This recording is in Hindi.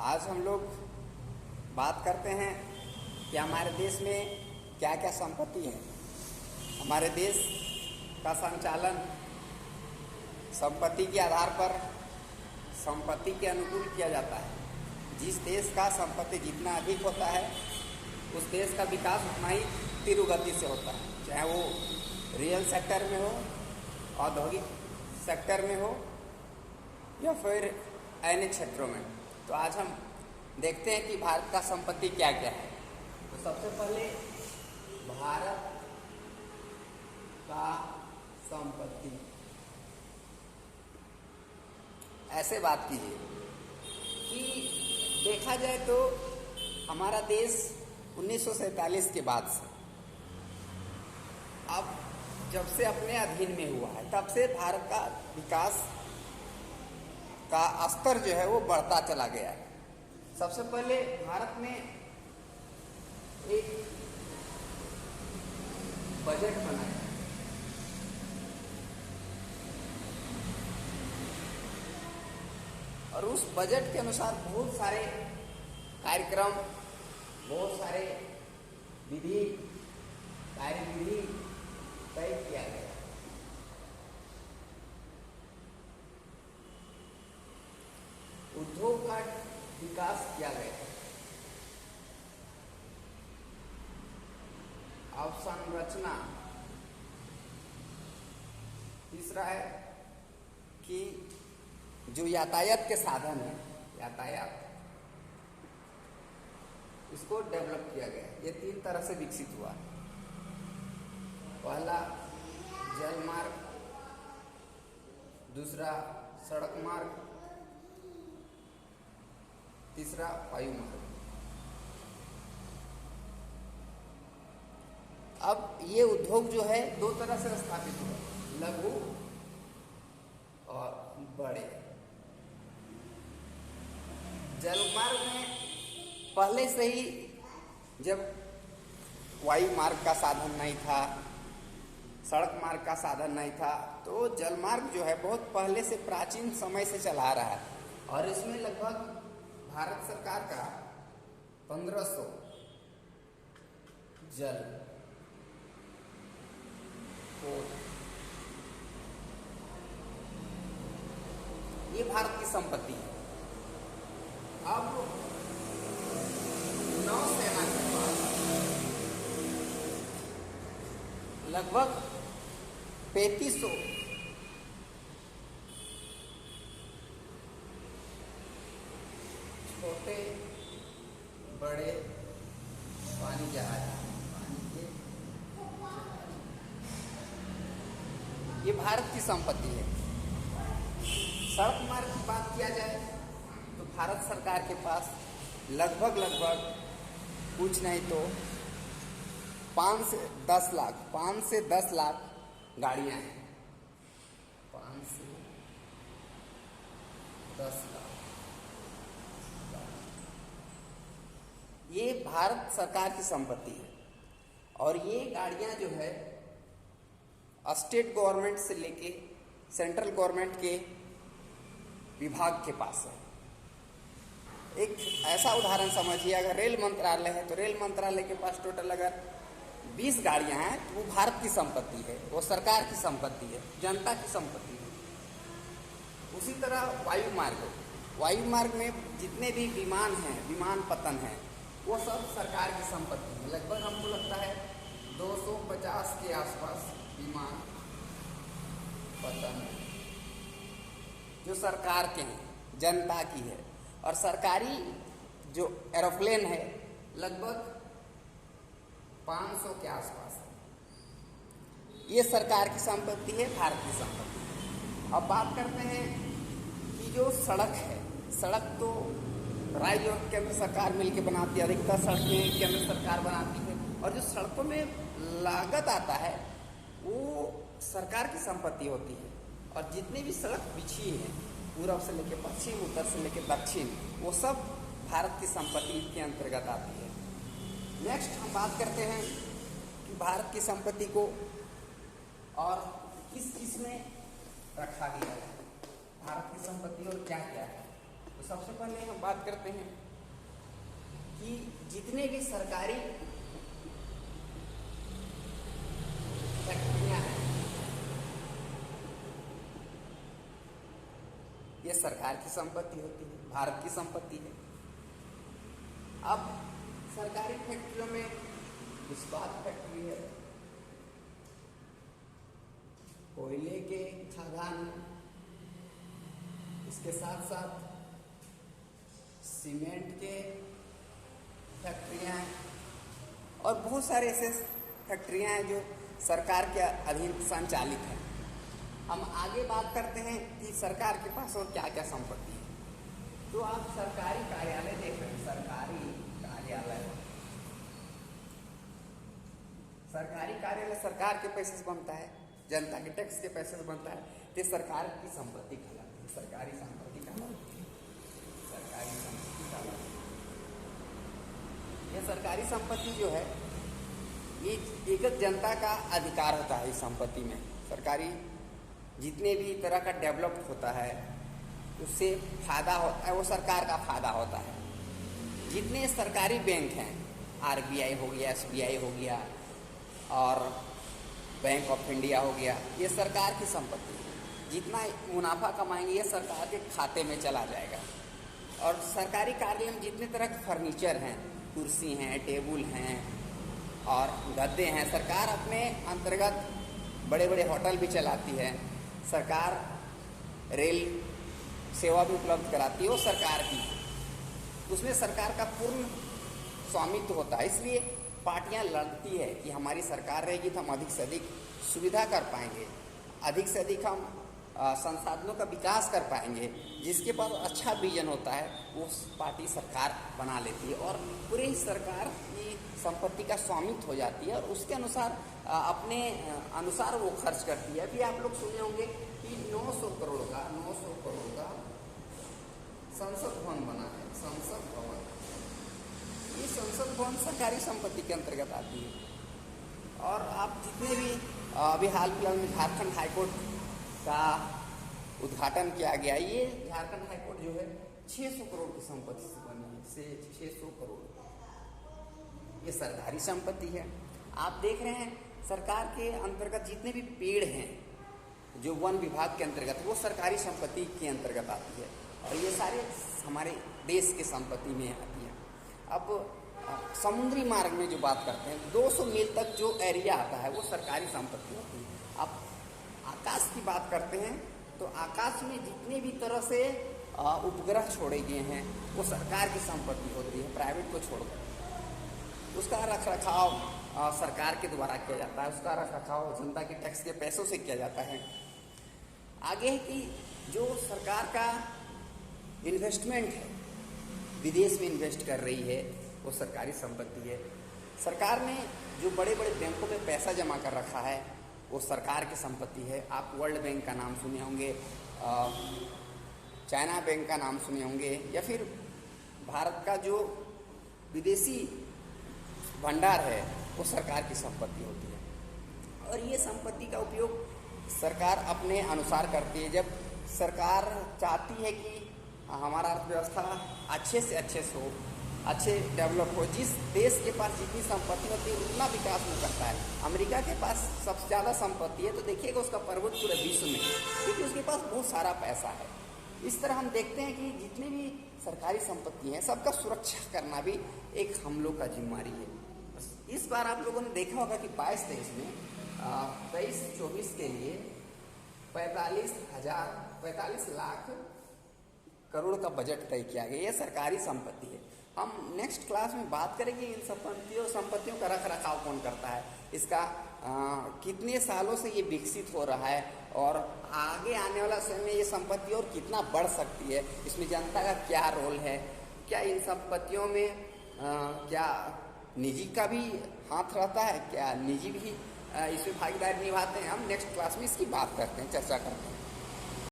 आज हम लोग बात करते हैं कि हमारे देश में क्या क्या संपत्ति है। हमारे देश का संचालन संपत्ति के आधार पर संपत्ति के अनुकूल किया जाता है। जिस देश का संपत्ति जितना अधिक होता है उस देश का विकास उतना ही तीव्र गति से होता है, चाहे वो रियल सेक्टर में हो, औद्योगिक सेक्टर में हो या फिर अन्य क्षेत्रों में। तो आज हम देखते हैं कि भारत का संपत्ति क्या क्या है। तो सबसे पहले भारत का संपत्ति, ऐसे बात कीजिए कि देखा जाए तो हमारा देश 1947 के बाद से अब जब से अपने अधीन में हुआ है तब से भारत का विकास का स्तर जो है वो बढ़ता चला गया है। सबसे पहले भारत में एक बजट बनाया और उस बजट के अनुसार बहुत सारे कार्यक्रम, बहुत सारे विधि कार्यविधि तय किया गया। उद्योग का विकास किया गया। अवसंरचना, तीसरा है कि जो यातायात के साधन है, यातायात इसको डेवलप किया गया। ये 3 तरह से विकसित हुआ। पहला जल मार्ग, दूसरा सड़क मार्ग, तीसरा वायु मार्ग। अब ये उद्योग जो है 2 तरह से स्थापित हुआ, लघु और बड़े। जलमार्ग में पहले से ही, जब वायु मार्ग का साधन नहीं था, सड़क मार्ग का साधन नहीं था, तो जलमार्ग जो है बहुत पहले से प्राचीन समय से चला आ रहा है। और इसमें लगभग भारत सरकार का 1500 जल पोत, ये भारत की संपत्ति है। अब नौसेना के पास लगभग 3500 छोटे बड़े पानी जहाज, ये भारत की संपत्ति है। सड़क मार्ग की बात किया जाए तो भारत सरकार के पास लगभग कुछ नहीं तो 5 से 10 लाख गाड़ियां हैं। 5 से 10 लाख ये भारत सरकार की संपत्ति है। और ये गाड़ियां जो है स्टेट गवर्नमेंट से लेके सेंट्रल गवर्नमेंट के विभाग के पास है। एक ऐसा उदाहरण समझिए, अगर रेल मंत्रालय है तो रेल मंत्रालय के पास टोटल अगर 20 गाड़ियां हैं तो वो भारत की संपत्ति है, वो सरकार की संपत्ति है, जनता की संपत्ति है। उसी तरह वायु मार्ग में जितने भी विमान हैं, विमान पतन है, वो सब सरकार की संपत्ति है। लगभग हमको लगता है 250 के आसपास विमान पतन जो सरकार के हैं, जनता की है। और सरकारी जो एरोप्लेन है लगभग 500 के आसपास है। ये सरकार की संपत्ति है, भारत की संपत्ति। अब बात करते हैं कि जो सड़क है, सड़क तो राज्य और केंद्र सरकार मिलकर बनाती है। अधिकतर सड़कें केंद्र सरकार बनाती है और जो सड़कों में लागत आता है वो सरकार की संपत्ति होती है। और जितनी भी सड़क बिछी है पूरब से लेकर पश्चिम, उत्तर से लेकर दक्षिण, वो सब भारत की संपत्ति के अंतर्गत आती है। नेक्स्ट हम बात करते हैं कि भारत की संपत्ति को और किस किस में रखा गया है, भारत की संपत्ति और क्या क्या है। तो तो सबसे पहले हम बात करते हैं कि जितने भी सरकारी फैक्ट्रियां हैं ये सरकार की संपत्ति होती है, भारत की संपत्ति है। अब सरकारी फैक्ट्रियों में इस्पात फैक्ट्री है, कोयले के खदान है, इसके साथ साथ सीमेंट के फैक्ट्रियां हैं और बहुत सारे ऐसे फैक्ट्रियां हैं जो सरकार के अधीन संचालित हैं। हम आगे बात करते हैं कि सरकार के पास और क्या क्या संपत्ति है। तो आप सरकारी कार्यालय देख रहे हैं, सरकारी कार्यालय सरकार के पैसे से बनता है, जनता के टैक्स के पैसे से बनता है, तो सरकार की संपत्ति कहलाती है, सरकारी संपत्ति कहलाती है, सरकारी संपत्ति कहलाती है। यह सरकारी संपत्ति जो है ये एक जनता का अधिकार होता है। इस संपत्ति में सरकारी जितने भी तरह का डेवलप होता है उससे फायदा होता है, वो सरकार का फायदा होता है। जितने सरकारी बैंक हैं, आरबीआई हो गया, एसबीआई हो गया और बैंक ऑफ इंडिया हो गया, ये सरकार की संपत्ति है। जितना मुनाफा कमाएंगे ये सरकार के खाते में चला जाएगा। और सरकारी कार्यालय में जितने तरह के फर्नीचर हैं, कुर्सी हैं, टेबल हैं और गद्दे हैं, सरकार अपने अंतर्गत बड़े बड़े होटल भी चलाती है, सरकार रेल सेवा भी उपलब्ध कराती है, वो सरकार की, उसमें सरकार का पूर्ण स्वामित्व होता है। इसलिए पार्टियां लड़ती है कि हमारी सरकार रहेगी तो हम अधिक से अधिक सुविधा कर पाएंगे, अधिक से अधिक हम संसाधनों का विकास कर पाएंगे। जिसके पास अच्छा विजन होता है वो पार्टी सरकार बना लेती है और पूरी सरकार की संपत्ति का स्वामित्व हो जाती है और उसके अनुसार अपने अनुसार वो खर्च करती है। अभी आप लोग सुने होंगे कि 900 करोड़ का संसद भवन बना है, संसद भवन। ये संसद भवन सरकारी संपत्ति के अंतर्गत आती है। और आप जितने भी अभी हाल फिलहाल में झारखंड हाईकोर्ट का उद्घाटन किया गया, ये झारखंड हाईकोर्ट जो है 600 करोड़ की संपत्ति से बनी है, से 600 करोड़, ये सरकारी संपत्ति है। आप देख रहे हैं सरकार के अंतर्गत जितने भी पेड़ हैं जो वन विभाग के अंतर्गत, वो सरकारी संपत्ति के अंतर्गत आती है और ये सारे हमारे देश की संपत्ति में आती है। अब समुद्री मार्ग में जो बात करते हैं, 200 मील तक जो एरिया आता है वो सरकारी संपत्ति होती है। अब आकाश की बात करते हैं तो आकाश में जितने भी तरह से उपग्रह छोड़े गए हैं वो सरकार की संपत्ति होती है, प्राइवेट को छोड़कर। उसका रख रखाव सरकार के द्वारा किया जाता है, उसका रख रखाव जनता के टैक्स के पैसों से किया जाता है। आगे है कि जो सरकार का इन्वेस्टमेंट है, विदेश में इन्वेस्ट कर रही है, वो सरकारी संपत्ति है। सरकार ने जो बड़े बड़े बैंकों में पैसा जमा कर रखा है वो सरकार की संपत्ति है। आप वर्ल्ड बैंक का नाम सुने होंगे, चाइना बैंक का नाम सुने होंगे, या फिर भारत का जो विदेशी भंडार है वो सरकार की संपत्ति होती है। और ये संपत्ति का उपयोग सरकार अपने अनुसार करती है। जब सरकार चाहती है कि हमारा अर्थव्यवस्था अच्छे से हो, अच्छे डेवलप हो, जिस देश के पास जितनी संपत्ति होती है उतना विकास वो करता है। अमेरिका के पास सबसे ज़्यादा संपत्ति है तो देखिएगा उसका प्रभुत्व पूरे विश्व में, क्योंकि उसके पास बहुत सारा पैसा है। इस तरह हम देखते हैं कि जितनी भी सरकारी संपत्ति हैं सबका सुरक्षा करना भी एक हम लोग का जिम्मेदारी है। इस बार आप लोगों ने देखा होगा कि 22-23 में 23-24 के लिए 45 लाख करोड़ का बजट तय किया गया। यह सरकारी संपत्ति है। हम नेक्स्ट क्लास में बात करेंगे इन संपत्तियों का रख रखाव कौन करता है, इसका कितने सालों से ये विकसित हो रहा है और आगे आने वाला समय में ये संपत्ति और कितना बढ़ सकती है, इसमें जनता का क्या रोल है, क्या इन संपत्तियों में क्या निजी का भी हाथ रहता है, क्या निजी भी इसमें भागीदारी निभाते हैं। हम नेक्स्ट क्लास में इसकी बात करते हैं, चर्चा करते हैं।